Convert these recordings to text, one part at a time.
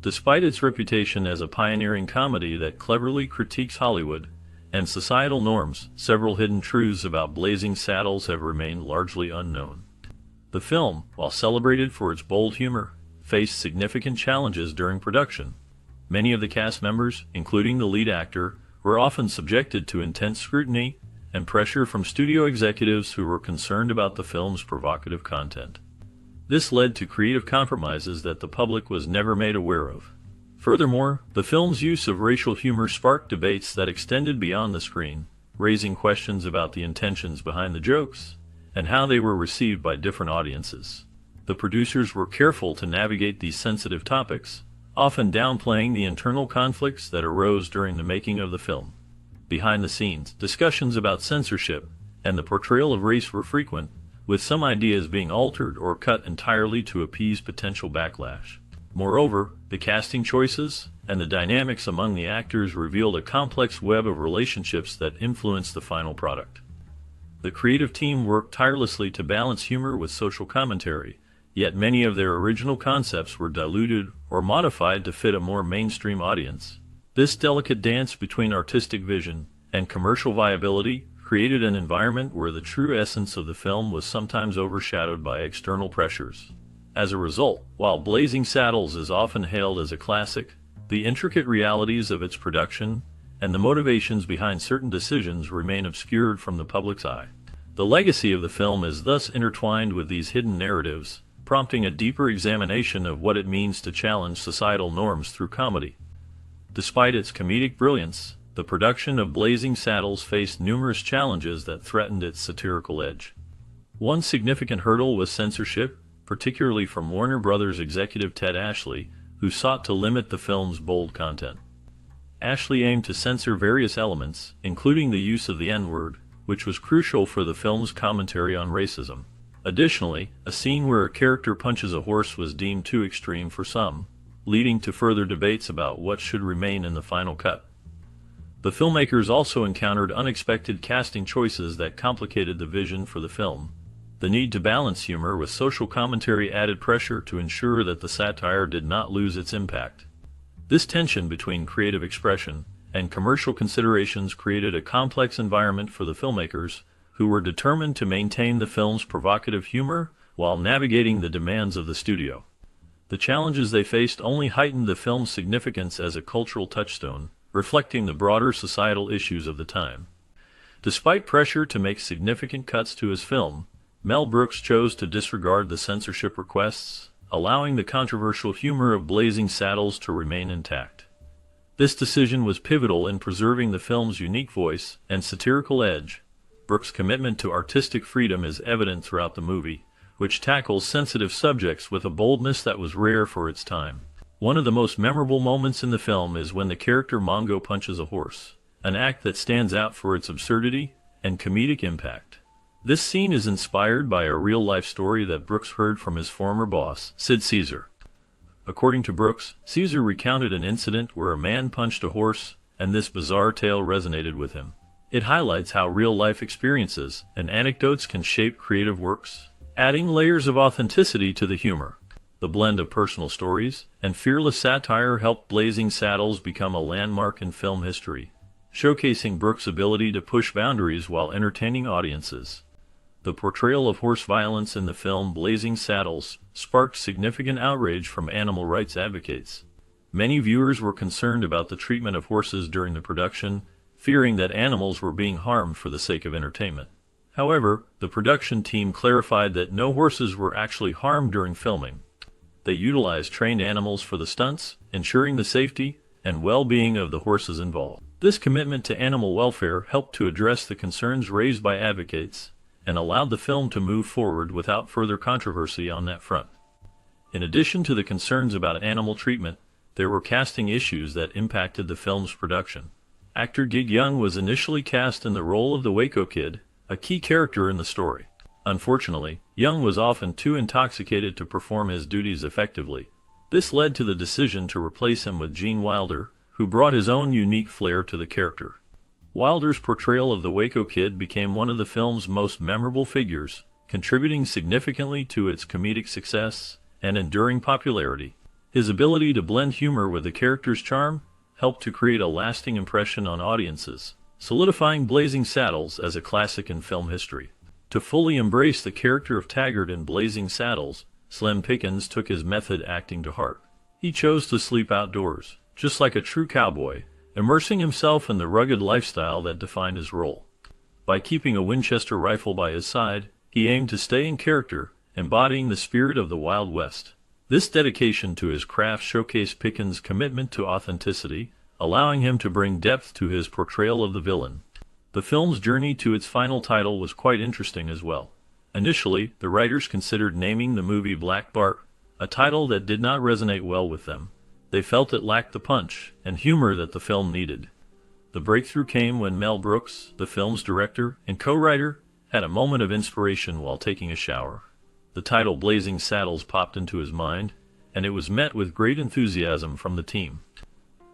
Despite its reputation as a pioneering comedy that cleverly critiques Hollywood and societal norms, several hidden truths about Blazing Saddles have remained largely unknown. The film, while celebrated for its bold humor, faced significant challenges during production. Many of the cast members, including the lead actor, were often subjected to intense scrutiny and pressure from studio executives who were concerned about the film's provocative content. This led to creative compromises that the public was never made aware of. Furthermore, the film's use of racial humor sparked debates that extended beyond the screen, raising questions about the intentions behind the jokes and how they were received by different audiences. The producers were careful to navigate these sensitive topics, often downplaying the internal conflicts that arose during the making of the film. Behind the scenes, discussions about censorship and the portrayal of race were frequent, with some ideas being altered or cut entirely to appease potential backlash. Moreover, the casting choices and the dynamics among the actors revealed a complex web of relationships that influenced the final product. The creative team worked tirelessly to balance humor with social commentary, yet many of their original concepts were diluted or modified to fit a more mainstream audience. This delicate dance between artistic vision and commercial viability created an environment where the true essence of the film was sometimes overshadowed by external pressures. As a result, while Blazing Saddles is often hailed as a classic, the intricate realities of its production and the motivations behind certain decisions remain obscured from the public's eye. The legacy of the film is thus intertwined with these hidden narratives, prompting a deeper examination of what it means to challenge societal norms through comedy. Despite its comedic brilliance, the production of Blazing Saddles faced numerous challenges that threatened its satirical edge. One significant hurdle was censorship, particularly from Warner Brothers executive Ted Ashley, who sought to limit the film's bold content. Ashley aimed to censor various elements, including the use of the N-word, which was crucial for the film's commentary on racism. Additionally, a scene where a character punches a horse was deemed too extreme for some, leading to further debates about what should remain in the final cut. The filmmakers also encountered unexpected casting choices that complicated the vision for the film. The need to balance humor with social commentary added pressure to ensure that the satire did not lose its impact. This tension between creative expression and commercial considerations created a complex environment for the filmmakers, who were determined to maintain the film's provocative humor while navigating the demands of the studio. The challenges they faced only heightened the film's significance as a cultural touchstone, reflecting the broader societal issues of the time. Despite pressure to make significant cuts to his film, Mel Brooks chose to disregard the censorship requests, allowing the controversial humor of Blazing Saddles to remain intact. This decision was pivotal in preserving the film's unique voice and satirical edge. Brooks' commitment to artistic freedom is evident throughout the movie, which tackles sensitive subjects with a boldness that was rare for its time. One of the most memorable moments in the film is when the character Mongo punches a horse, an act that stands out for its absurdity and comedic impact. This scene is inspired by a real-life story that Brooks heard from his former boss, Sid Caesar. According to Brooks, Caesar recounted an incident where a man punched a horse, and this bizarre tale resonated with him. It highlights how real-life experiences and anecdotes can shape creative works, adding layers of authenticity to the humor. The blend of personal stories and fearless satire helped Blazing Saddles become a landmark in film history, showcasing Brooks' ability to push boundaries while entertaining audiences. The portrayal of horse violence in the film Blazing Saddles sparked significant outrage from animal rights advocates. Many viewers were concerned about the treatment of horses during the production, fearing that animals were being harmed for the sake of entertainment. However, the production team clarified that no horses were actually harmed during filming. They utilized trained animals for the stunts, ensuring the safety and well-being of the horses involved. This commitment to animal welfare helped to address the concerns raised by advocates and allowed the film to move forward without further controversy on that front. In addition to the concerns about animal treatment, there were casting issues that impacted the film's production. Actor Gig Young was initially cast in the role of the Waco Kid, a key character in the story. Unfortunately, Young was often too intoxicated to perform his duties effectively. This led to the decision to replace him with Gene Wilder, who brought his own unique flair to the character. Wilder's portrayal of the Waco Kid became one of the film's most memorable figures, contributing significantly to its comedic success and enduring popularity. His ability to blend humor with the character's charm helped to create a lasting impression on audiences, solidifying Blazing Saddles as a classic in film history. To fully embrace the character of Taggart in Blazing Saddles, Slim Pickens took his method acting to heart. He chose to sleep outdoors, just like a true cowboy, immersing himself in the rugged lifestyle that defined his role. By keeping a Winchester rifle by his side, he aimed to stay in character, embodying the spirit of the Wild West. This dedication to his craft showcased Pickens' commitment to authenticity, allowing him to bring depth to his portrayal of the villain. The film's journey to its final title was quite interesting as well. Initially, the writers considered naming the movie Black Bart, a title that did not resonate well with them. They felt it lacked the punch and humor that the film needed. The breakthrough came when Mel Brooks, the film's director and co-writer, had a moment of inspiration while taking a shower. The title Blazing Saddles popped into his mind, and it was met with great enthusiasm from the team.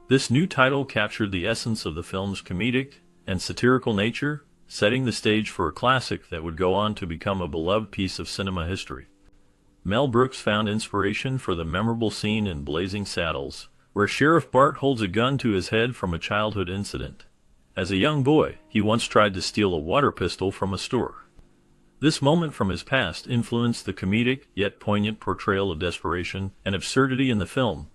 This new title captured the essence of the film's comedic and satirical nature, setting the stage for a classic that would go on to become a beloved piece of cinema history. Mel Brooks found inspiration for the memorable scene in Blazing Saddles, where Sheriff Bart holds a gun to his head from a childhood incident. As a young boy, he once tried to steal a water pistol from a store. This moment from his past influenced the comedic yet poignant portrayal of desperation and absurdity in the film.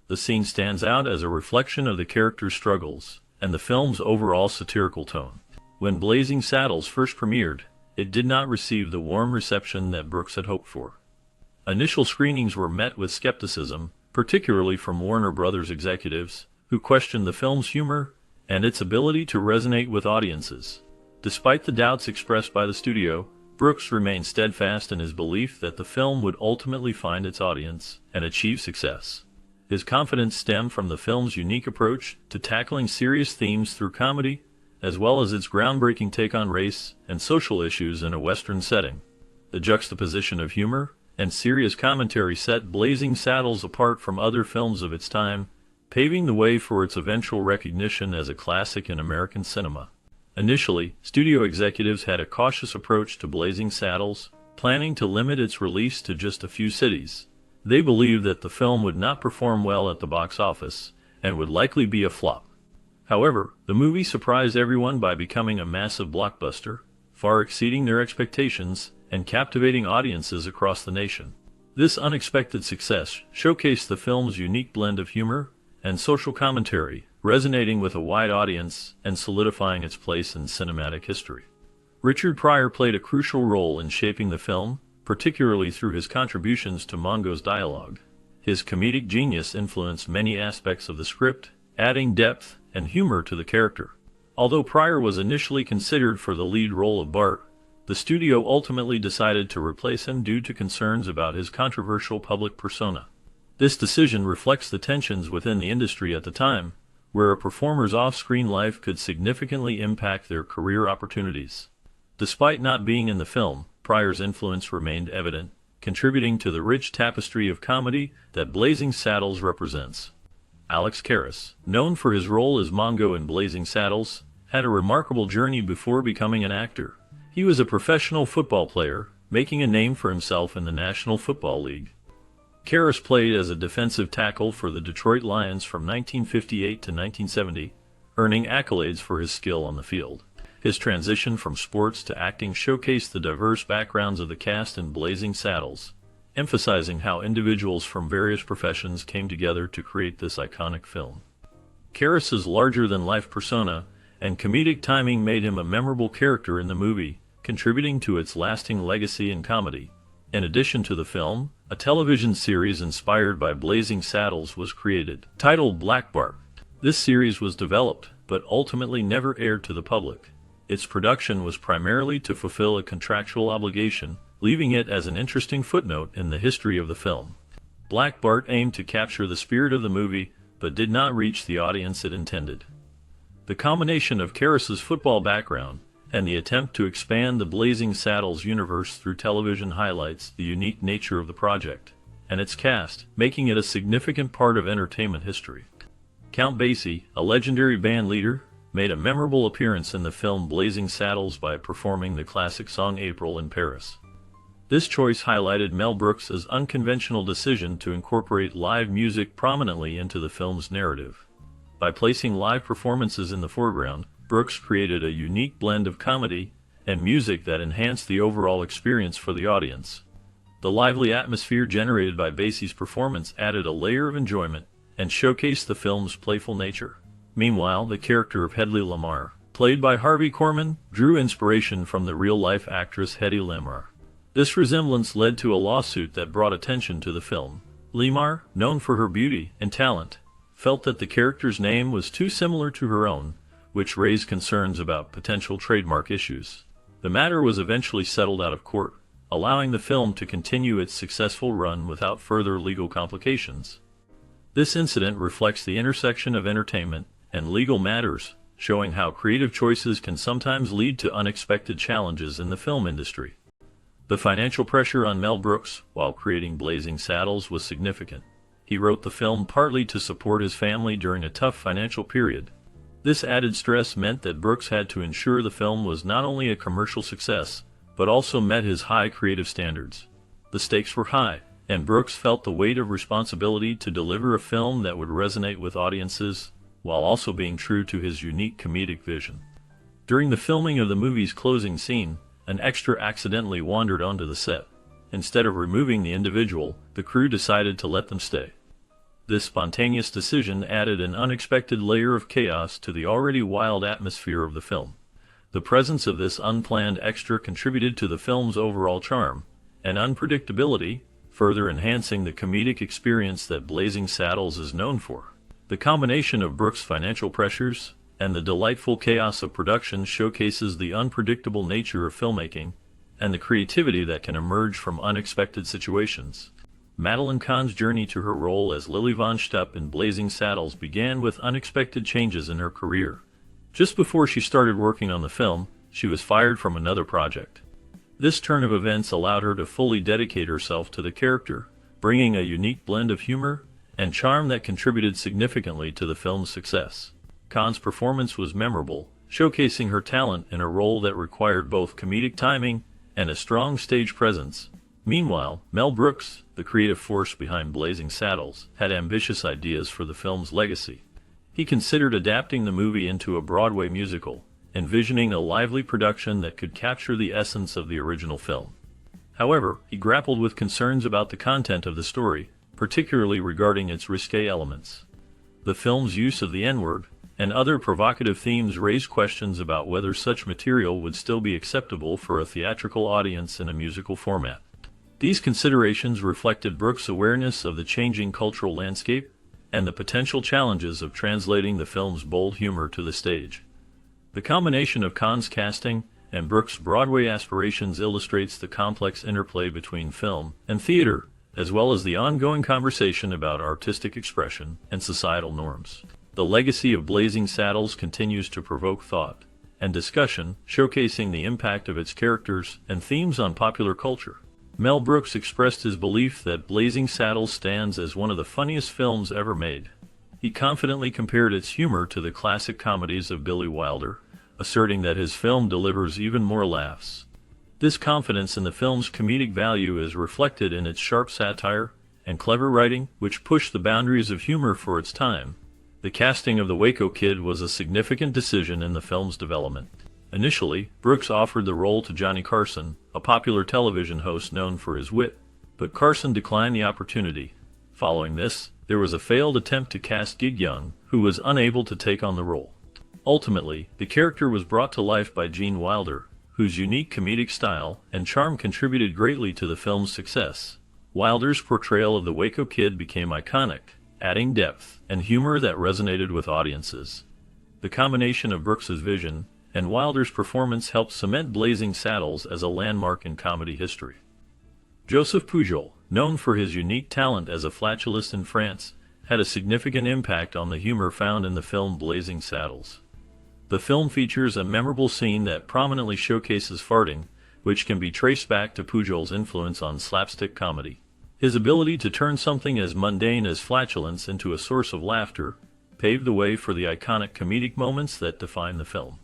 The scene stands out as a reflection of the character's struggles and the film's overall satirical tone. When Blazing Saddles first premiered, it did not receive the warm reception that Brooks had hoped for. Initial screenings were met with skepticism, particularly from Warner Brothers executives, who questioned the film's humor and its ability to resonate with audiences. Despite the doubts expressed by the studio, Brooks remained steadfast in his belief that the film would ultimately find its audience and achieve success. His confidence stemmed from the film's unique approach to tackling serious themes through comedy, as well as its groundbreaking take on race and social issues in a Western setting. The juxtaposition of humor and serious commentary set Blazing Saddles apart from other films of its time, paving the way for its eventual recognition as a classic in American cinema. Initially, studio executives had a cautious approach to Blazing Saddles, planning to limit its release to just a few cities. They believed that the film would not perform well at the box office and would likely be a flop. However, the movie surprised everyone by becoming a massive blockbuster, far exceeding their expectations and captivating audiences across the nation. This unexpected success showcased the film's unique blend of humor and social commentary, resonating with a wide audience and solidifying its place in cinematic history. Richard Pryor played a crucial role in shaping the film, particularly through his contributions to Mongo's dialogue. His comedic genius influenced many aspects of the script, adding depth and humor to the character. Although Pryor was initially considered for the lead role of Bart, the studio ultimately decided to replace him due to concerns about his controversial public persona. This decision reflects the tensions within the industry at the time, where a performer's off-screen life could significantly impact their career opportunities. Despite not being in the film, Pryor's influence remained evident, contributing to the rich tapestry of comedy that Blazing Saddles represents. Alex Karras, known for his role as Mongo in Blazing Saddles, had a remarkable journey before becoming an actor. He was a professional football player, making a name for himself in the National Football League. Karras played as a defensive tackle for the Detroit Lions from 1958 to 1970, earning accolades for his skill on the field. His transition from sports to acting showcased the diverse backgrounds of the cast in Blazing Saddles, emphasizing how individuals from various professions came together to create this iconic film. Karras's larger-than-life persona and comedic timing made him a memorable character in the movie, contributing to its lasting legacy in comedy. In addition to the film, a television series inspired by Blazing Saddles was created, titled Black Bart. This series was developed, but ultimately never aired to the public. Its production was primarily to fulfill a contractual obligation, leaving it as an interesting footnote in the history of the film. Black Bart aimed to capture the spirit of the movie, but did not reach the audience it intended. The combination of Karras's football background and the attempt to expand the Blazing Saddles universe through television highlights the unique nature of the project and its cast, making it a significant part of entertainment history. Count Basie, a legendary band leader, made a memorable appearance in the film Blazing Saddles by performing the classic song April in Paris. This choice highlighted Mel Brooks's unconventional decision to incorporate live music prominently into the film's narrative. By placing live performances in the foreground, Brooks created a unique blend of comedy and music that enhanced the overall experience for the audience. The lively atmosphere generated by Basie's performance added a layer of enjoyment and showcased the film's playful nature. Meanwhile, the character of Hedy Lamarr, played by Harvey Korman, drew inspiration from the real-life actress Hedy Lamarr. This resemblance led to a lawsuit that brought attention to the film. Lamarr, known for her beauty and talent, felt that the character's name was too similar to her own, which raised concerns about potential trademark issues. The matter was eventually settled out of court, allowing the film to continue its successful run without further legal complications. This incident reflects the intersection of entertainment and legal matters, showing how creative choices can sometimes lead to unexpected challenges in the film industry. The financial pressure on Mel Brooks while creating Blazing Saddles was significant. He wrote the film partly to support his family during a tough financial period. This added stress meant that Brooks had to ensure the film was not only a commercial success, but also met his high creative standards. The stakes were high, and Brooks felt the weight of responsibility to deliver a film that would resonate with audiences, while also being true to his unique comedic vision. During the filming of the movie's closing scene, an extra accidentally wandered onto the set. Instead of removing the individual, the crew decided to let them stay. This spontaneous decision added an unexpected layer of chaos to the already wild atmosphere of the film. The presence of this unplanned extra contributed to the film's overall charm and unpredictability, further enhancing the comedic experience that Blazing Saddles is known for. The combination of Brooks' financial pressures and the delightful chaos of production showcases the unpredictable nature of filmmaking and the creativity that can emerge from unexpected situations. Madeline Kahn's journey to her role as Lily Von Shtupp in Blazing Saddles began with unexpected changes in her career. Just before she started working on the film, she was fired from another project. This turn of events allowed her to fully dedicate herself to the character, bringing a unique blend of humor and charm that contributed significantly to the film's success. Kahn's performance was memorable, showcasing her talent in a role that required both comedic timing and a strong stage presence. Meanwhile, Mel Brooks, the creative force behind Blazing Saddles, had ambitious ideas for the film's legacy. He considered adapting the movie into a Broadway musical, envisioning a lively production that could capture the essence of the original film. However, he grappled with concerns about the content of the story, particularly regarding its risque elements. The film's use of the N-word and other provocative themes raised questions about whether such material would still be acceptable for a theatrical audience in a musical format. These considerations reflected Brooks' awareness of the changing cultural landscape and the potential challenges of translating the film's bold humor to the stage. The combination of Kahn's casting and Brooks' Broadway aspirations illustrates the complex interplay between film and theater, as well as the ongoing conversation about artistic expression and societal norms. The legacy of Blazing Saddles continues to provoke thought and discussion, showcasing the impact of its characters and themes on popular culture. Mel Brooks expressed his belief that Blazing Saddles stands as one of the funniest films ever made. He confidently compared its humor to the classic comedies of Billy Wilder, asserting that his film delivers even more laughs. This confidence in the film's comedic value is reflected in its sharp satire and clever writing, which pushed the boundaries of humor for its time. The casting of the Waco Kid was a significant decision in the film's development. Initially, Brooks offered the role to Johnny Carson, a popular television host known for his wit, but Carson declined the opportunity. Following this, there was a failed attempt to cast Gig Young, who was unable to take on the role. Ultimately, the character was brought to life by Gene Wilder, whose unique comedic style and charm contributed greatly to the film's success. Wilder's portrayal of the Waco Kid became iconic, adding depth and humor that resonated with audiences. The combination of Brooks's vision and Wilder's performance helped cement Blazing Saddles as a landmark in comedy history. Joseph Pujol, known for his unique talent as a flatulist in France, had a significant impact on the humor found in the film Blazing Saddles. The film features a memorable scene that prominently showcases farting, which can be traced back to Pujol's influence on slapstick comedy. His ability to turn something as mundane as flatulence into a source of laughter paved the way for the iconic comedic moments that define the film.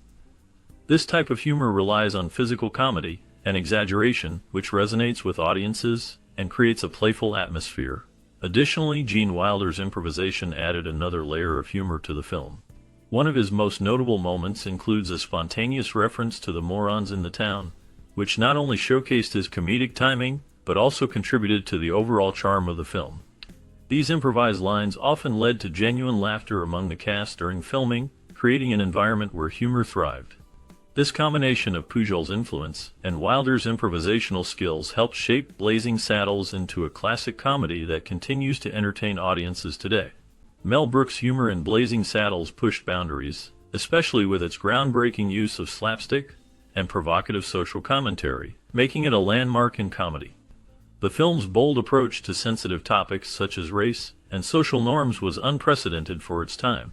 This type of humor relies on physical comedy and exaggeration, which resonates with audiences and creates a playful atmosphere. Additionally, Gene Wilder's improvisation added another layer of humor to the film. One of his most notable moments includes a spontaneous reference to the morons in the town, which not only showcased his comedic timing, but also contributed to the overall charm of the film. These improvised lines often led to genuine laughter among the cast during filming, creating an environment where humor thrived. This combination of Pujol's influence and Wilder's improvisational skills helped shape Blazing Saddles into a classic comedy that continues to entertain audiences today. Mel Brooks' humor in Blazing Saddles pushed boundaries, especially with its groundbreaking use of slapstick and provocative social commentary, making it a landmark in comedy. The film's bold approach to sensitive topics such as race and social norms was unprecedented for its time.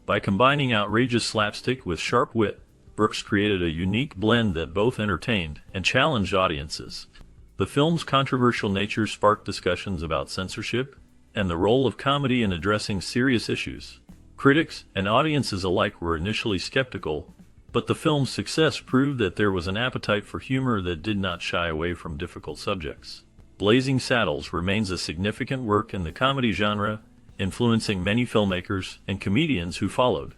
By combining outrageous slapstick with sharp wit, Brooks created a unique blend that both entertained and challenged audiences. The film's controversial nature sparked discussions about censorship and the role of comedy in addressing serious issues. Critics and audiences alike were initially skeptical, but the film's success proved that there was an appetite for humor that did not shy away from difficult subjects. Blazing Saddles remains a significant work in the comedy genre, influencing many filmmakers and comedians who followed.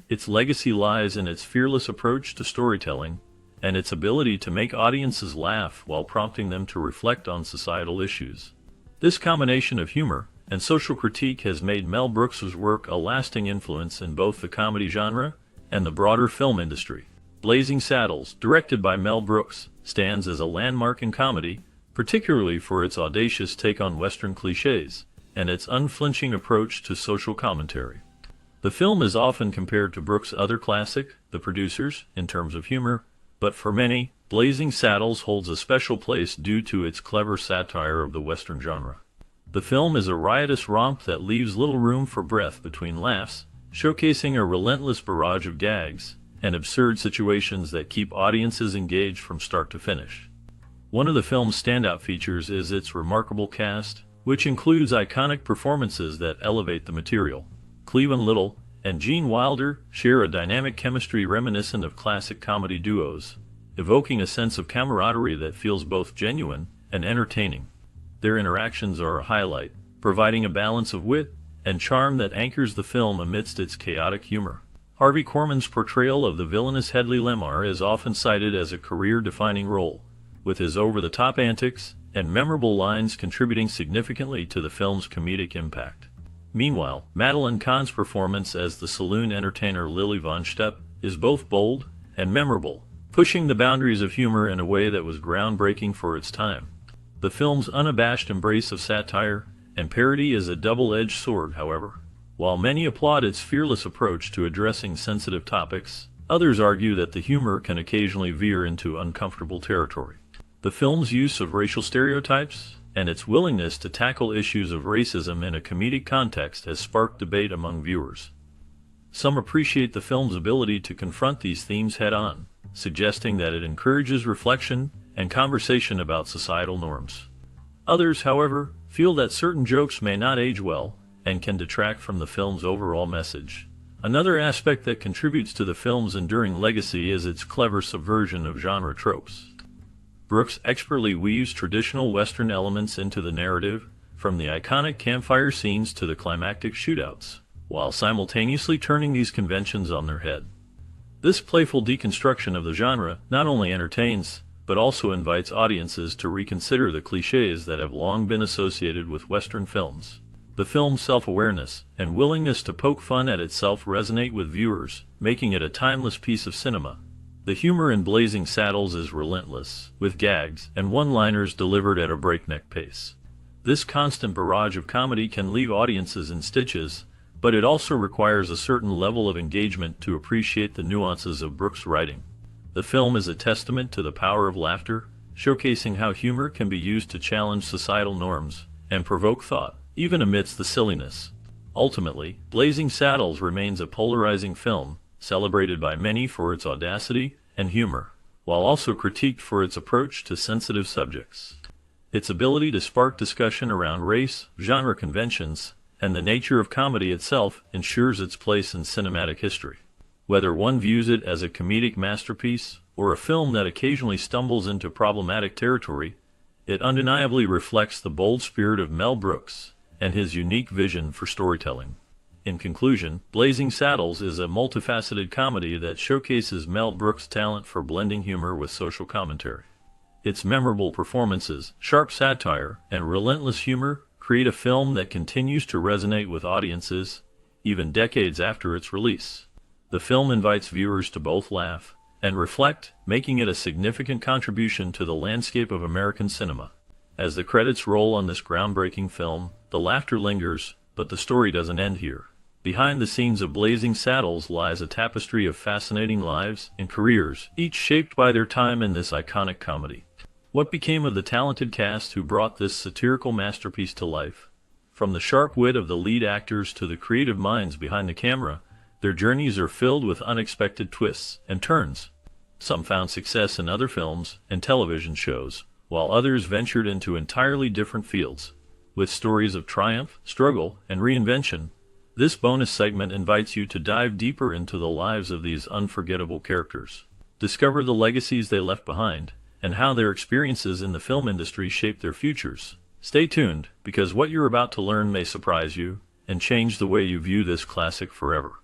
Its legacy lies in its fearless approach to storytelling and its ability to make audiences laugh while prompting them to reflect on societal issues. This combination of humor and social critique has made Mel Brooks's work a lasting influence in both the comedy genre and the broader film industry. Blazing Saddles, directed by Mel Brooks, stands as a landmark in comedy, particularly for its audacious take on Western cliches and its unflinching approach to social commentary. The film is often compared to Brooks' other classic, The Producers, in terms of humor, but for many, Blazing Saddles holds a special place due to its clever satire of the Western genre. The film is a riotous romp that leaves little room for breath between laughs, showcasing a relentless barrage of gags and absurd situations that keep audiences engaged from start to finish. One of the film's standout features is its remarkable cast, which includes iconic performances that elevate the material. Cleavon Little and Gene Wilder share a dynamic chemistry reminiscent of classic comedy duos, evoking a sense of camaraderie that feels both genuine and entertaining. Their interactions are a highlight, providing a balance of wit and charm that anchors the film amidst its chaotic humor. Harvey Korman's portrayal of the villainous Hedley Lemar is often cited as a career-defining role, with his over-the-top antics and memorable lines contributing significantly to the film's comedic impact. Meanwhile, Madeline Kahn's performance as the saloon entertainer Lily Von Stepp is both bold and memorable, pushing the boundaries of humor in a way that was groundbreaking for its time. The film's unabashed embrace of satire and parody is a double-edged sword, however. While many applaud its fearless approach to addressing sensitive topics, others argue that the humor can occasionally veer into uncomfortable territory. The film's use of racial stereotypes and its willingness to tackle issues of racism in a comedic context has sparked debate among viewers. Some appreciate the film's ability to confront these themes head-on, suggesting that it encourages reflection and conversation about societal norms. Others, however, feel that certain jokes may not age well and can detract from the film's overall message. Another aspect that contributes to the film's enduring legacy is its clever subversion of genre tropes. Brooks expertly weaves traditional Western elements into the narrative, from the iconic campfire scenes to the climactic shootouts, while simultaneously turning these conventions on their head. This playful deconstruction of the genre not only entertains, but also invites audiences to reconsider the cliches that have long been associated with Western films. The film's self-awareness and willingness to poke fun at itself resonate with viewers, making it a timeless piece of cinema. The humor in Blazing Saddles is relentless, with gags and one-liners delivered at a breakneck pace. This constant barrage of comedy can leave audiences in stitches, but it also requires a certain level of engagement to appreciate the nuances of Brooks' writing. The film is a testament to the power of laughter, showcasing how humor can be used to challenge societal norms and provoke thought, even amidst the silliness. Ultimately, Blazing Saddles remains a polarizing film, celebrated by many for its audacity and humor, while also critiqued for its approach to sensitive subjects. Its ability to spark discussion around race, genre conventions, and the nature of comedy itself ensures its place in cinematic history. Whether one views it as a comedic masterpiece or a film that occasionally stumbles into problematic territory, it undeniably reflects the bold spirit of Mel Brooks and his unique vision for storytelling. In conclusion, Blazing Saddles is a multifaceted comedy that showcases Mel Brooks' talent for blending humor with social commentary. Its memorable performances, sharp satire, and relentless humor create a film that continues to resonate with audiences, even decades after its release. The film invites viewers to both laugh and reflect, making it a significant contribution to the landscape of American cinema. As the credits roll on this groundbreaking film, the laughter lingers, but the story doesn't end here. Behind the scenes of Blazing Saddles lies a tapestry of fascinating lives and careers, each shaped by their time in this iconic comedy. What became of the talented cast who brought this satirical masterpiece to life? From the sharp wit of the lead actors to the creative minds behind the camera, their journeys are filled with unexpected twists and turns. Some found success in other films and television shows, while others ventured into entirely different fields. With stories of triumph, struggle, and reinvention, this bonus segment invites you to dive deeper into the lives of these unforgettable characters. Discover the legacies they left behind, and how their experiences in the film industry shaped their futures. Stay tuned, because what you're about to learn may surprise you and change the way you view this classic forever.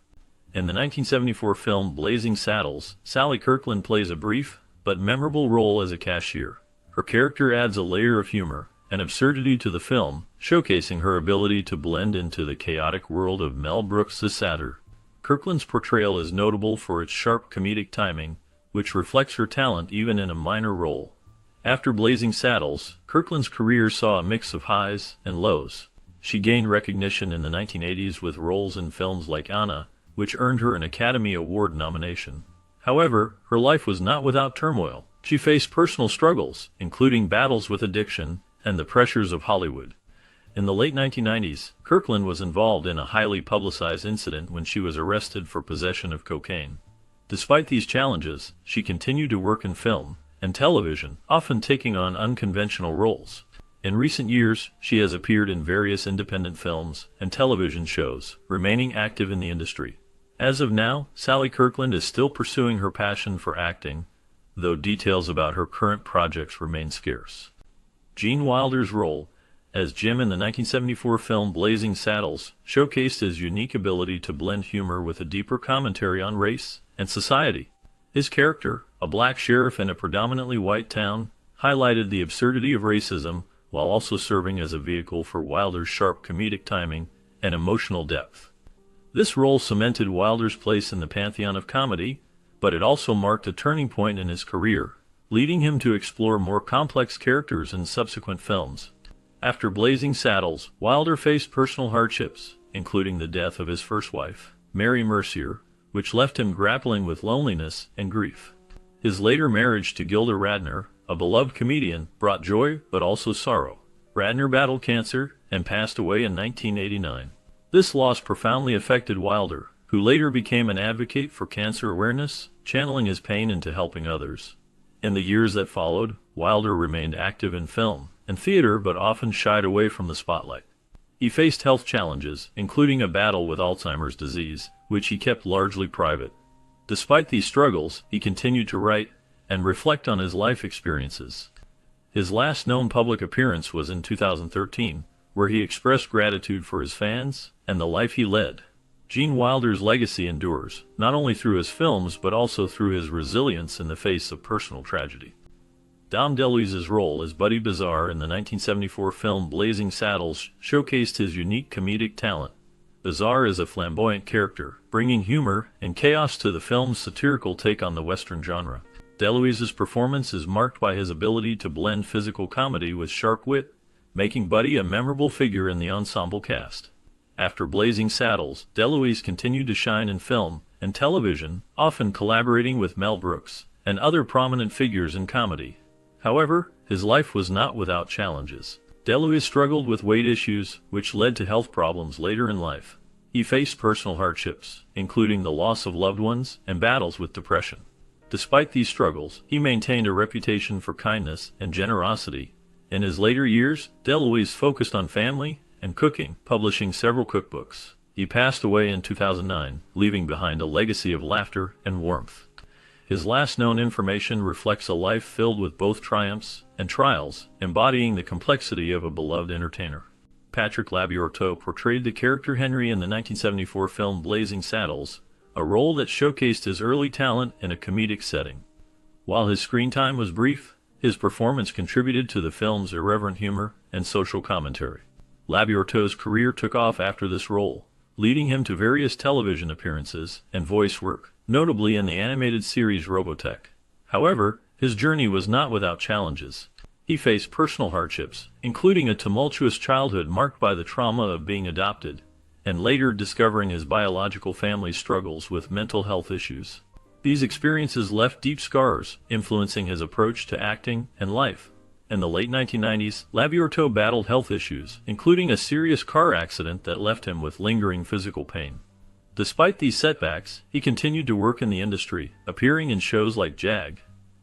In the 1974 film Blazing Saddles, Sally Kirkland plays a brief but memorable role as a cashier. Her character adds a layer of humor and absurdity to the film, showcasing her ability to blend into the chaotic world of Mel Brooks' satire. Kirkland's portrayal is notable for its sharp comedic timing, which reflects her talent even in a minor role. After Blazing Saddles, Kirkland's career saw a mix of highs and lows. She gained recognition in the 1980s with roles in films like Anna, which earned her an Academy Award nomination. However, her life was not without turmoil. She faced personal struggles, including battles with addiction and the pressures of Hollywood. In the late 1990s, Kirkland was involved in a highly publicized incident when she was arrested for possession of cocaine. Despite these challenges, she continued to work in film and television, often taking on unconventional roles. In recent years, she has appeared in various independent films and television shows, remaining active in the industry. As of now, Sally Kirkland is still pursuing her passion for acting, though details about her current projects remain scarce. Gene Wilder's role as Jim in the 1974 film Blazing Saddles showcased his unique ability to blend humor with a deeper commentary on race and society. His character, a black sheriff in a predominantly white town, highlighted the absurdity of racism while also serving as a vehicle for Wilder's sharp comedic timing and emotional depth. This role cemented Wilder's place in the pantheon of comedy, but it also marked a turning point in his career, leading him to explore more complex characters in subsequent films. After Blazing Saddles, Wilder faced personal hardships, including the death of his first wife, Mary Mercier, which left him grappling with loneliness and grief. His later marriage to Gilda Radner, a beloved comedian, brought joy but also sorrow. Radner battled cancer and passed away in 1989. This loss profoundly affected Wilder, who later became an advocate for cancer awareness, channeling his pain into helping others. In the years that followed, Wilder remained active in film and theater but often shied away from the spotlight. He faced health challenges, including a battle with Alzheimer's disease, which he kept largely private. Despite these struggles, he continued to write and reflect on his life experiences. His last known public appearance was in 2013, where he expressed gratitude for his fans and the life he led. Gene Wilder's legacy endures, not only through his films but also through his resilience in the face of personal tragedy. Dom DeLuise's role as Buddy Bazaar in the 1974 film Blazing Saddles showcased his unique comedic talent. Bazaar is a flamboyant character, bringing humor and chaos to the film's satirical take on the Western genre. DeLuise's performance is marked by his ability to blend physical comedy with sharp wit, making Buddy a memorable figure in the ensemble cast. After Blazing Saddles, DeLuise continued to shine in film and television, often collaborating with Mel Brooks and other prominent figures in comedy. However, his life was not without challenges. DeLuise struggled with weight issues, which led to health problems later in life. He faced personal hardships, including the loss of loved ones and battles with depression. Despite these struggles, he maintained a reputation for kindness and generosity. In his later years, DeLuise focused on family and cooking, publishing several cookbooks. He passed away in 2009, leaving behind a legacy of laughter and warmth. His last known information reflects a life filled with both triumphs and trials, embodying the complexity of a beloved entertainer. Patrick Labyorteaux portrayed the character Henry in the 1974 film Blazing Saddles, a role that showcased his early talent in a comedic setting. While his screen time was brief, his performance contributed to the film's irreverent humor and social commentary. Labyorteaux's career took off after this role, leading him to various television appearances and voice work, notably in the animated series Robotech. However, his journey was not without challenges. He faced personal hardships, including a tumultuous childhood marked by the trauma of being adopted, and later discovering his biological family's struggles with mental health issues. These experiences left deep scars, influencing his approach to acting and life. In the late 1990s, Labyorteaux battled health issues, including a serious car accident that left him with lingering physical pain. Despite these setbacks, he continued to work in the industry, appearing in shows like JAG.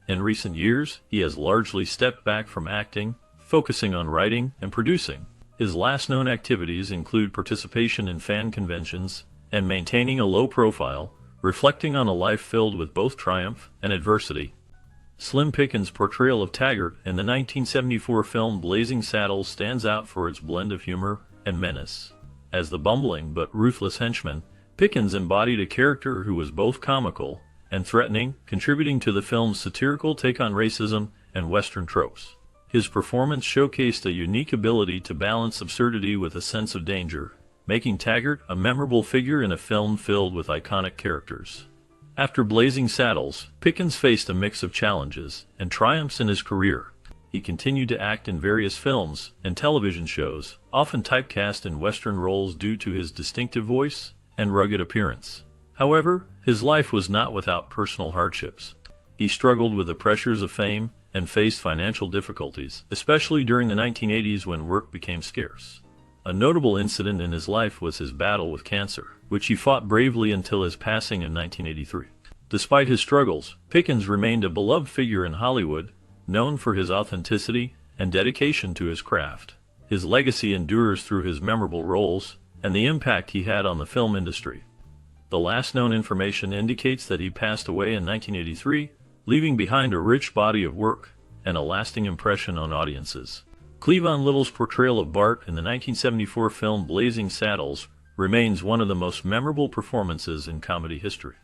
In recent years, he has largely stepped back from acting, focusing on writing and producing. His last known activities include participation in fan conventions and maintaining a low profile, reflecting on a life filled with both triumph and adversity. Slim Pickens' portrayal of Taggart in the 1974 film Blazing Saddles stands out for its blend of humor and menace. As the bumbling but ruthless henchman, Pickens embodied a character who was both comical and threatening, contributing to the film's satirical take on racism and Western tropes. His performance showcased a unique ability to balance absurdity with a sense of danger, making Taggart a memorable figure in a film filled with iconic characters. After Blazing Saddles, Pickens faced a mix of challenges and triumphs in his career. He continued to act in various films and television shows, often typecast in Western roles due to his distinctive voice and rugged appearance. However, his life was not without personal hardships. He struggled with the pressures of fame and faced financial difficulties, especially during the 1980s when work became scarce. A notable incident in his life was his battle with cancer, which he fought bravely until his passing in 1983. Despite his struggles, Pickens remained a beloved figure in Hollywood, known for his authenticity and dedication to his craft. His legacy endures through his memorable roles and the impact he had on the film industry. The last known information indicates that he passed away in 1983, leaving behind a rich body of work and a lasting impression on audiences. Cleavon Little's portrayal of Bart in the 1974 film Blazing Saddles remains one of the most memorable performances in comedy history.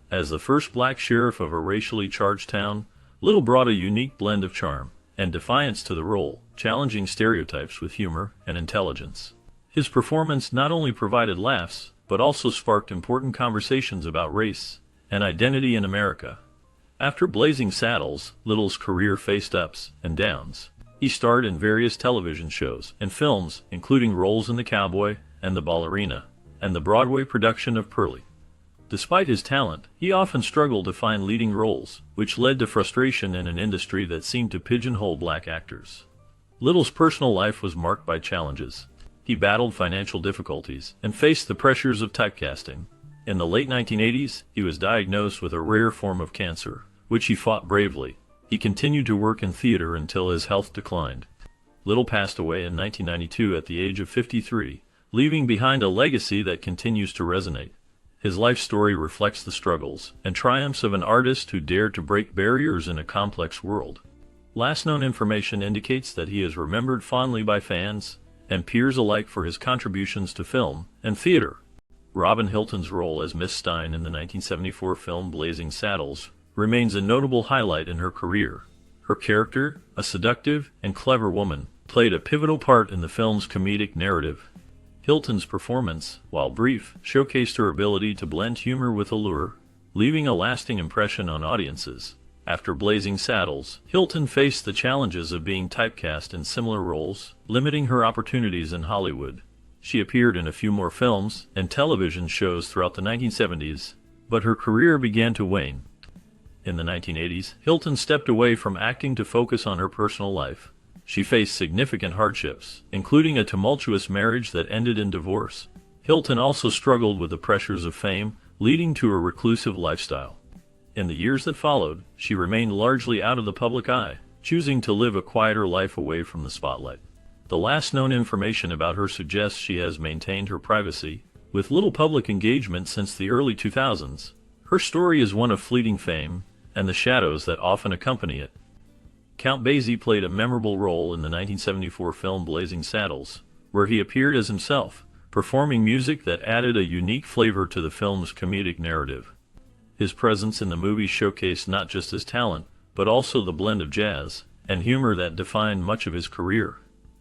As the first black sheriff of a racially charged town, Little brought a unique blend of charm and defiance to the role, challenging stereotypes with humor and intelligence. His performance not only provided laughs, but also sparked important conversations about race and identity in America. After Blazing Saddles, Little's career faced ups and downs. He starred in various television shows and films, including roles in The Cowboy and The Ballerina, and the Broadway production of Purlie. Despite his talent, he often struggled to find leading roles, which led to frustration in an industry that seemed to pigeonhole black actors. Little's personal life was marked by challenges. He battled financial difficulties and faced the pressures of typecasting. In the late 1980s, he was diagnosed with a rare form of cancer, which he fought bravely. He continued to work in theater until his health declined. Little passed away in 1992 at the age of 53, leaving behind a legacy that continues to resonate. His life story reflects the struggles and triumphs of an artist who dared to break barriers in a complex world. Last known information indicates that he is remembered fondly by fans and peers alike for his contributions to film and theater. Robin Hilton's role as Miss Stein in the 1974 film Blazing Saddles remains a notable highlight in her career. Her character, a seductive and clever woman, played a pivotal part in the film's comedic narrative. Hilton's performance, while brief, showcased her ability to blend humor with allure, leaving a lasting impression on audiences. After Blazing Saddles, Hilton faced the challenges of being typecast in similar roles, limiting her opportunities in Hollywood. She appeared in a few more films and television shows throughout the 1970s, but her career began to wane. In the 1980s, Hilton stepped away from acting to focus on her personal life. She faced significant hardships, including a tumultuous marriage that ended in divorce. Hilton also struggled with the pressures of fame, leading to a reclusive lifestyle. In the years that followed, she remained largely out of the public eye, choosing to live a quieter life away from the spotlight. The last known information about her suggests she has maintained her privacy, with little public engagement since the early 2000s. Her story is one of fleeting fame and the shadows that often accompany it. Count Basie played a memorable role in the 1974 film Blazing Saddles, where he appeared as himself, performing music that added a unique flavor to the film's comedic narrative. His presence in the movie showcased not just his talent, but also the blend of jazz and humor that defined much of his career.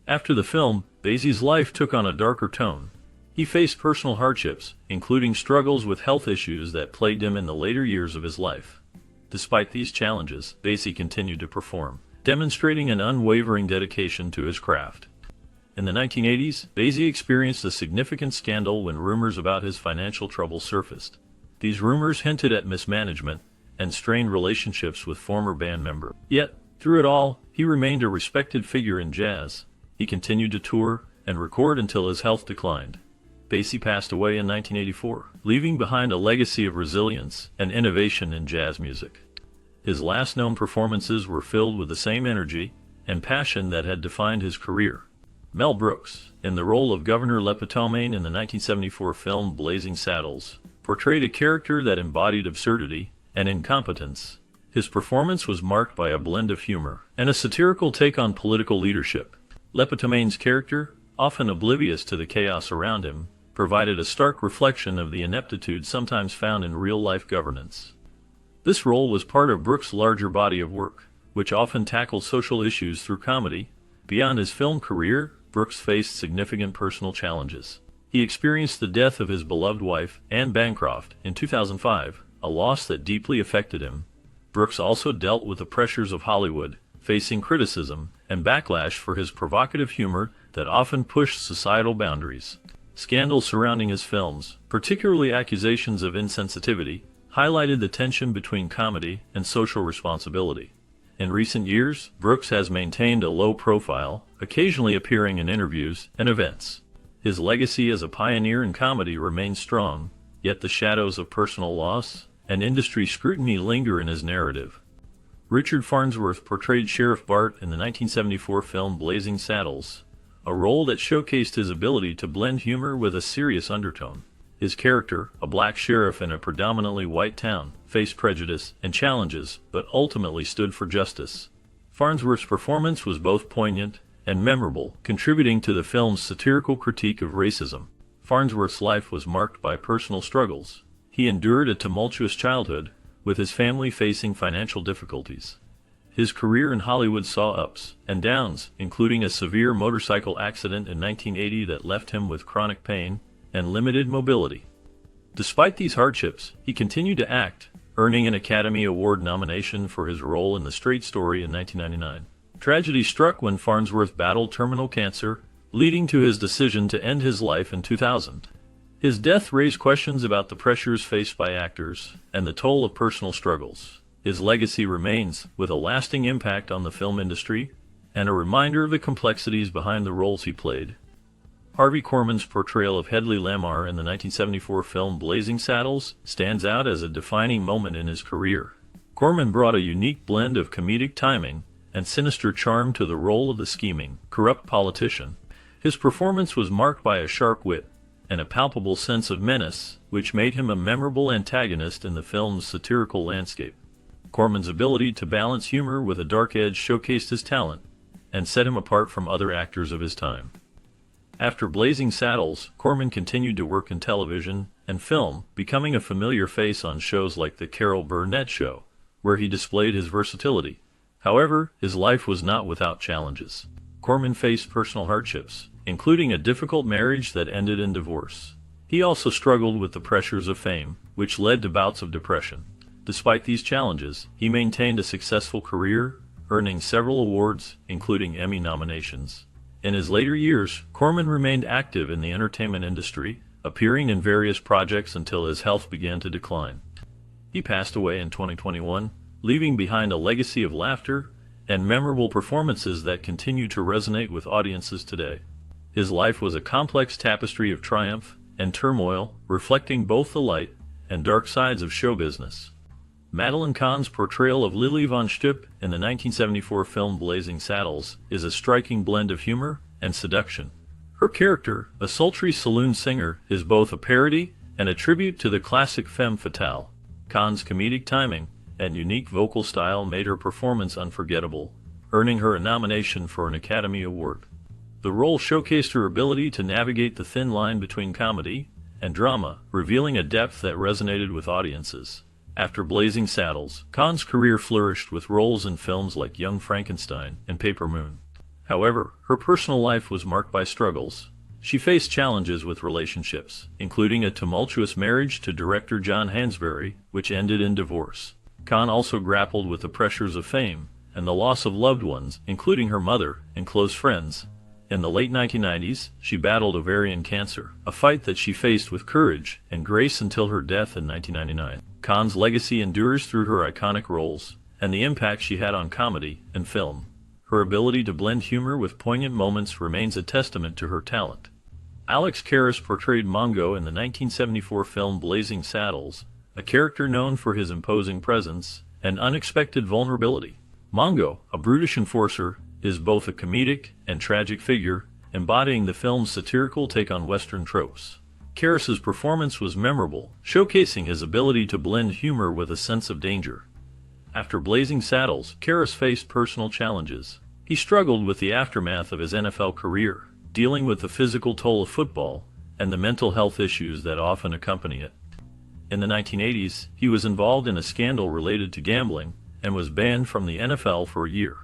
After the film, Basie's life took on a darker tone. He faced personal hardships, including struggles with health issues that plagued him in the later years of his life. Despite these challenges, Basie continued to perform, demonstrating an unwavering dedication to his craft. In the 1980s, Basie experienced a significant scandal when rumors about his financial trouble surfaced. These rumors hinted at mismanagement and strained relationships with former band members. Yet, through it all, he remained a respected figure in jazz. He continued to tour and record until his health declined. Basie passed away in 1984, leaving behind a legacy of resilience and innovation in jazz music. His last known performances were filled with the same energy and passion that had defined his career. Mel Brooks, in the role of Governor Lepetomaine in the 1974 film Blazing Saddles, portrayed a character that embodied absurdity and incompetence. His performance was marked by a blend of humor and a satirical take on political leadership. Lepetomaine's character, often oblivious to the chaos around him, provided a stark reflection of the ineptitude sometimes found in real-life governance. This role was part of Brooks' larger body of work, which often tackled social issues through comedy. Beyond his film career, Brooks faced significant personal challenges. He experienced the death of his beloved wife, Anne Bancroft, in 2005, a loss that deeply affected him. Brooks also dealt with the pressures of Hollywood, facing criticism and backlash for his provocative humor that often pushed societal boundaries. Scandals surrounding his films, particularly accusations of insensitivity, highlighted the tension between comedy and social responsibility. In recent years, Brooks has maintained a low profile, occasionally appearing in interviews and events. His legacy as a pioneer in comedy remains strong, yet the shadows of personal loss and industry scrutiny linger in his narrative. Richard Farnsworth portrayed Sheriff Bart in the 1974 film Blazing Saddles, a role that showcased his ability to blend humor with a serious undertone. His character, a black sheriff in a predominantly white town, faced prejudice and challenges, but ultimately stood for justice. Farnsworth's performance was both poignant and memorable, contributing to the film's satirical critique of racism. Farnsworth's life was marked by personal struggles. He endured a tumultuous childhood, with his family facing financial difficulties. His career in Hollywood saw ups and downs, including a severe motorcycle accident in 1980 that left him with chronic pain and limited mobility. Despite these hardships, he continued to act, earning an Academy Award nomination for his role in The Straight Story in 1999. Tragedy struck when Farnsworth battled terminal cancer, leading to his decision to end his life in 2000. His death raised questions about the pressures faced by actors and the toll of personal struggles. His legacy remains, with a lasting impact on the film industry and a reminder of the complexities behind the roles he played. Harvey Korman's portrayal of Hedley Lamarr in the 1974 film Blazing Saddles stands out as a defining moment in his career. Korman brought a unique blend of comedic timing and sinister charm to the role of the scheming, corrupt politician. His performance was marked by a sharp wit and a palpable sense of menace, which made him a memorable antagonist in the film's satirical landscape. Korman's ability to balance humor with a dark edge showcased his talent and set him apart from other actors of his time. After Blazing Saddles, Korman continued to work in television and film, becoming a familiar face on shows like The Carol Burnett Show, where he displayed his versatility. However, his life was not without challenges. Korman faced personal hardships, including a difficult marriage that ended in divorce. He also struggled with the pressures of fame, which led to bouts of depression. Despite these challenges, he maintained a successful career, earning several awards, including Emmy nominations. In his later years, Korman remained active in the entertainment industry, appearing in various projects until his health began to decline. He passed away in 2021, leaving behind a legacy of laughter and memorable performances that continue to resonate with audiences today. His life was a complex tapestry of triumph and turmoil, reflecting both the light and dark sides of show business. Madeline Kahn's portrayal of Lily von Shtupp in the 1974 film Blazing Saddles is a striking blend of humor and seduction. Her character, a sultry saloon singer, is both a parody and a tribute to the classic femme fatale. Khan's comedic timing and unique vocal style made her performance unforgettable, earning her a nomination for an Academy Award. The role showcased her ability to navigate the thin line between comedy and drama, revealing a depth that resonated with audiences. After Blazing Saddles, Khan's career flourished with roles in films like Young Frankenstein and Paper Moon. However, her personal life was marked by struggles. She faced challenges with relationships, including a tumultuous marriage to director John Hansberry, which ended in divorce. Khan also grappled with the pressures of fame and the loss of loved ones, including her mother and close friends. In the late 1990s, she battled ovarian cancer, a fight that she faced with courage and grace until her death in 1999. Khan's legacy endures through her iconic roles and the impact she had on comedy and film. Her ability to blend humor with poignant moments remains a testament to her talent. Alex Karras portrayed Mongo in the 1974 film Blazing Saddles, a character known for his imposing presence and unexpected vulnerability. Mongo, a brutish enforcer, is both a comedic and tragic figure, embodying the film's satirical take on Western tropes. Karras's performance was memorable, showcasing his ability to blend humor with a sense of danger. After Blazing Saddles, Karras faced personal challenges. He struggled with the aftermath of his NFL career, dealing with the physical toll of football and the mental health issues that often accompany it. In the 1980s, he was involved in a scandal related to gambling and was banned from the NFL for a year.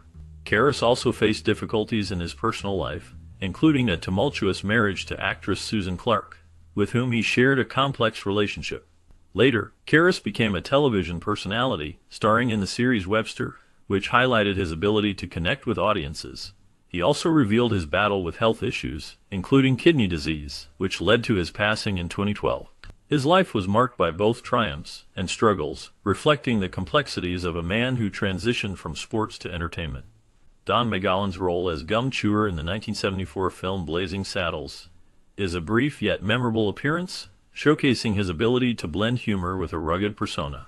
Karras also faced difficulties in his personal life, including a tumultuous marriage to actress Susan Clark, with whom he shared a complex relationship. Later, Karras became a television personality, starring in the series Webster, which highlighted his ability to connect with audiences. He also revealed his battle with health issues, including kidney disease, which led to his passing in 2012. His life was marked by both triumphs and struggles, reflecting the complexities of a man who transitioned from sports to entertainment. Don McGowan's role as Gum Chewer in the 1974 film Blazing Saddles is a brief yet memorable appearance, showcasing his ability to blend humor with a rugged persona.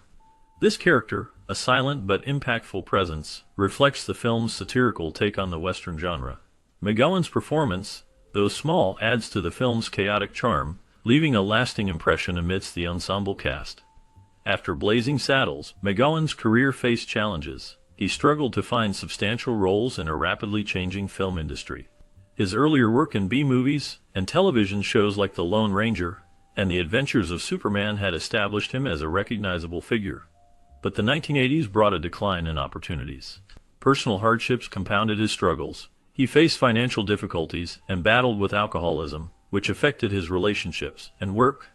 This character, a silent but impactful presence, reflects the film's satirical take on the Western genre. McGowan's performance, though small, adds to the film's chaotic charm, leaving a lasting impression amidst the ensemble cast. After Blazing Saddles, McGowan's career faced challenges. He struggled to find substantial roles in a rapidly changing film industry. His earlier work in B-movies and television shows like The Lone Ranger and The Adventures of Superman had established him as a recognizable figure. But the 1980s brought a decline in opportunities. Personal hardships compounded his struggles. He faced financial difficulties and battled with alcoholism, which affected his relationships and work.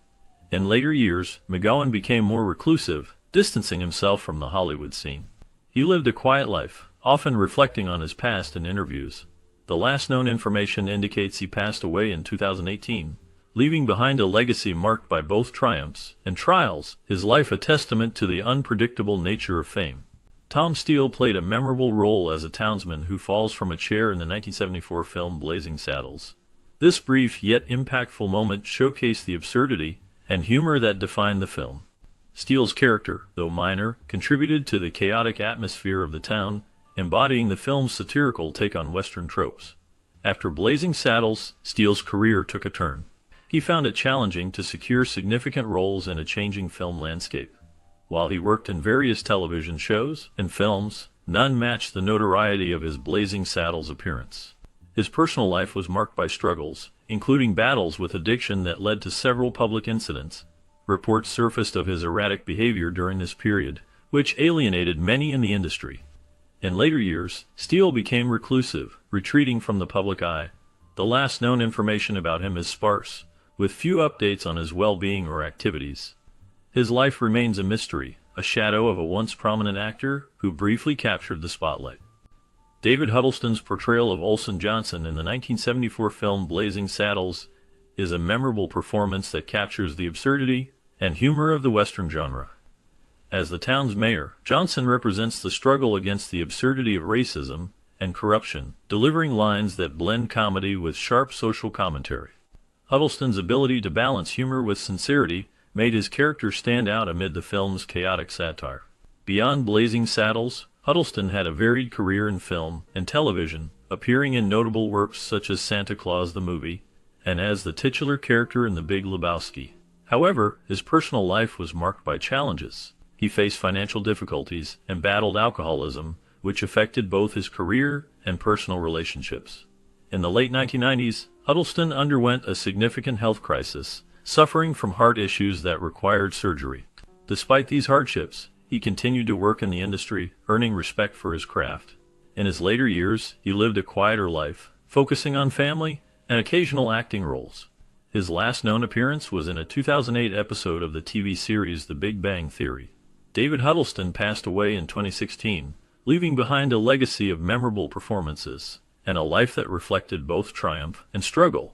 In later years, McGowan became more reclusive, distancing himself from the Hollywood scene. He lived a quiet life, often reflecting on his past in interviews. The last known information indicates he passed away in 2018, leaving behind a legacy marked by both triumphs and trials, his life a testament to the unpredictable nature of fame. Tom Steele played a memorable role as a townsman who falls from a chair in the 1974 film Blazing Saddles. This brief yet impactful moment showcased the absurdity and humor that defined the film. Steele's character, though minor, contributed to the chaotic atmosphere of the town, embodying the film's satirical take on Western tropes. After Blazing Saddles, Steele's career took a turn. He found it challenging to secure significant roles in a changing film landscape. While he worked in various television shows and films, none matched the notoriety of his Blazing Saddles appearance. His personal life was marked by struggles, including battles with addiction that led to several public incidents. Reports surfaced of his erratic behavior during this period, which alienated many in the industry. In later years, Steele became reclusive, retreating from the public eye. The last known information about him is sparse, with few updates on his well-being or activities. His life remains a mystery, a shadow of a once prominent actor who briefly captured the spotlight. David Huddlestone's portrayal of Olson Johnson in the 1974 film Blazing Saddles is a memorable performance that captures the absurdity and humor of the Western genre. As the town's mayor, Johnson represents the struggle against the absurdity of racism and corruption, delivering lines that blend comedy with sharp social commentary. Huddlestone's ability to balance humor with sincerity made his character stand out amid the film's chaotic satire. Beyond Blazing Saddles, Huddlestone had a varied career in film and television, appearing in notable works such as Santa Claus the Movie, and as the titular character in The Big Lebowski. However, his personal life was marked by challenges. he faced financial difficulties and battled alcoholism, which affected both his career and personal relationships. In the late 1990s, Huddleston underwent a significant health crisis, suffering from heart issues that required surgery. Despite these hardships, he continued to work in the industry, earning respect for his craft. In his later years, he lived a quieter life, focusing on family and occasional acting roles. His last known appearance was in a 2008 episode of the TV series The Big Bang Theory. David Huddleston passed away in 2016, leaving behind a legacy of memorable performances and a life that reflected both triumph and struggle.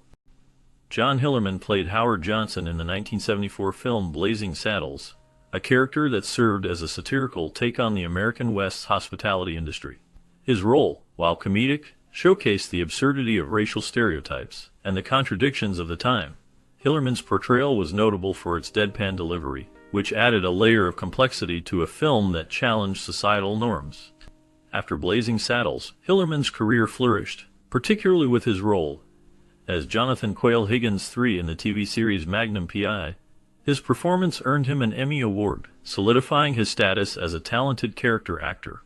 John Hillerman played Howard Johnson in the 1974 film Blazing Saddles, a character that served as a satirical take on the American West's hospitality industry. His role, while comedic, showcased the absurdity of racial stereotypes and the contradictions of the time. Hillerman's portrayal was notable for its deadpan delivery, which added a layer of complexity to a film that challenged societal norms. After Blazing Saddles, Hillerman's career flourished, particularly with his role as Jonathan Quayle Higgins III in the TV series Magnum P.I. His performance earned him an Emmy Award, solidifying his status as a talented character actor.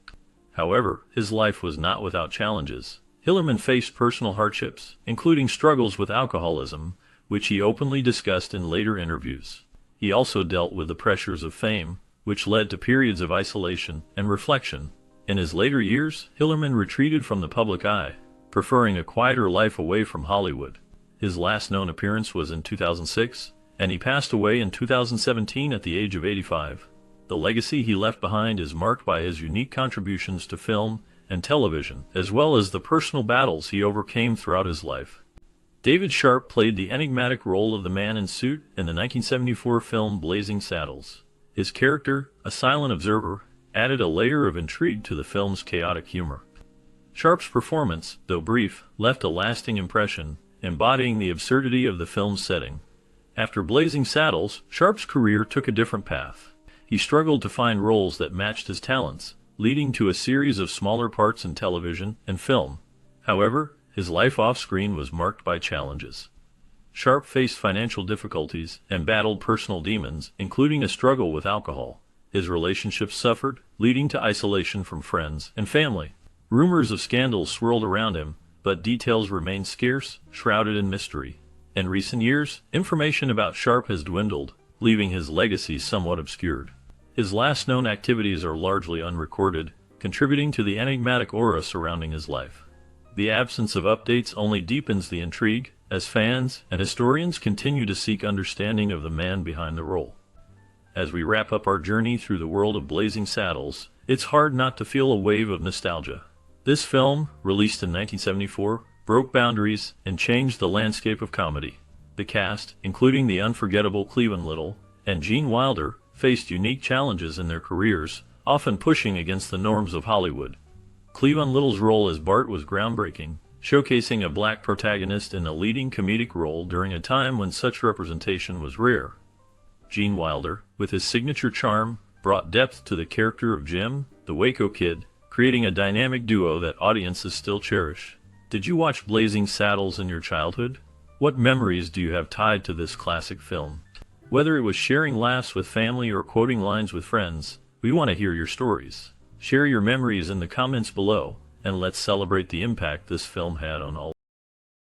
However, his life was not without challenges. Hillerman faced personal hardships, including struggles with alcoholism, which he openly discussed in later interviews. He also dealt with the pressures of fame, which led to periods of isolation and reflection. In his later years, Hillerman retreated from the public eye, preferring a quieter life away from Hollywood. His last known appearance was in 2006, and he passed away in 2017 at the age of 85. The legacy he left behind is marked by his unique contributions to film and television, as well as the personal battles he overcame throughout his life. David Sharp played the enigmatic role of the man in suit in the 1974 film Blazing Saddles. His character, a silent observer, added a layer of intrigue to the film's chaotic humor. Sharp's performance, though brief, left a lasting impression, embodying the absurdity of the film's setting. After Blazing Saddles, Sharp's career took a different path. He struggled to find roles that matched his talents, leading to a series of smaller parts in television and film. However, his life off-screen was marked by challenges. Sharp faced financial difficulties and battled personal demons, including a struggle with alcohol. His relationships suffered, leading to isolation from friends and family. Rumors of scandals swirled around him, but details remained scarce, shrouded in mystery. In recent years, information about Sharp has dwindled, leaving his legacy somewhat obscured. His last known activities are largely unrecorded, contributing to the enigmatic aura surrounding his life. The absence of updates only deepens the intrigue, as fans and historians continue to seek understanding of the man behind the role. As we wrap up our journey through the world of Blazing Saddles, it's hard not to feel a wave of nostalgia. This film, released in 1974, broke boundaries and changed the landscape of comedy. The cast, including the unforgettable Cleavon Little and Gene Wilder, faced unique challenges in their careers, often pushing against the norms of Hollywood. Cleavon Little's role as Bart was groundbreaking, showcasing a black protagonist in a leading comedic role during a time when such representation was rare. Gene Wilder, with his signature charm, brought depth to the character of Jim, the Waco Kid, creating a dynamic duo that audiences still cherish. Did you watch Blazing Saddles in your childhood? What memories do you have tied to this classic film? Whether it was sharing laughs with family or quoting lines with friends, we want to hear your stories. Share your memories in the comments below, and let's celebrate the impact this film had on all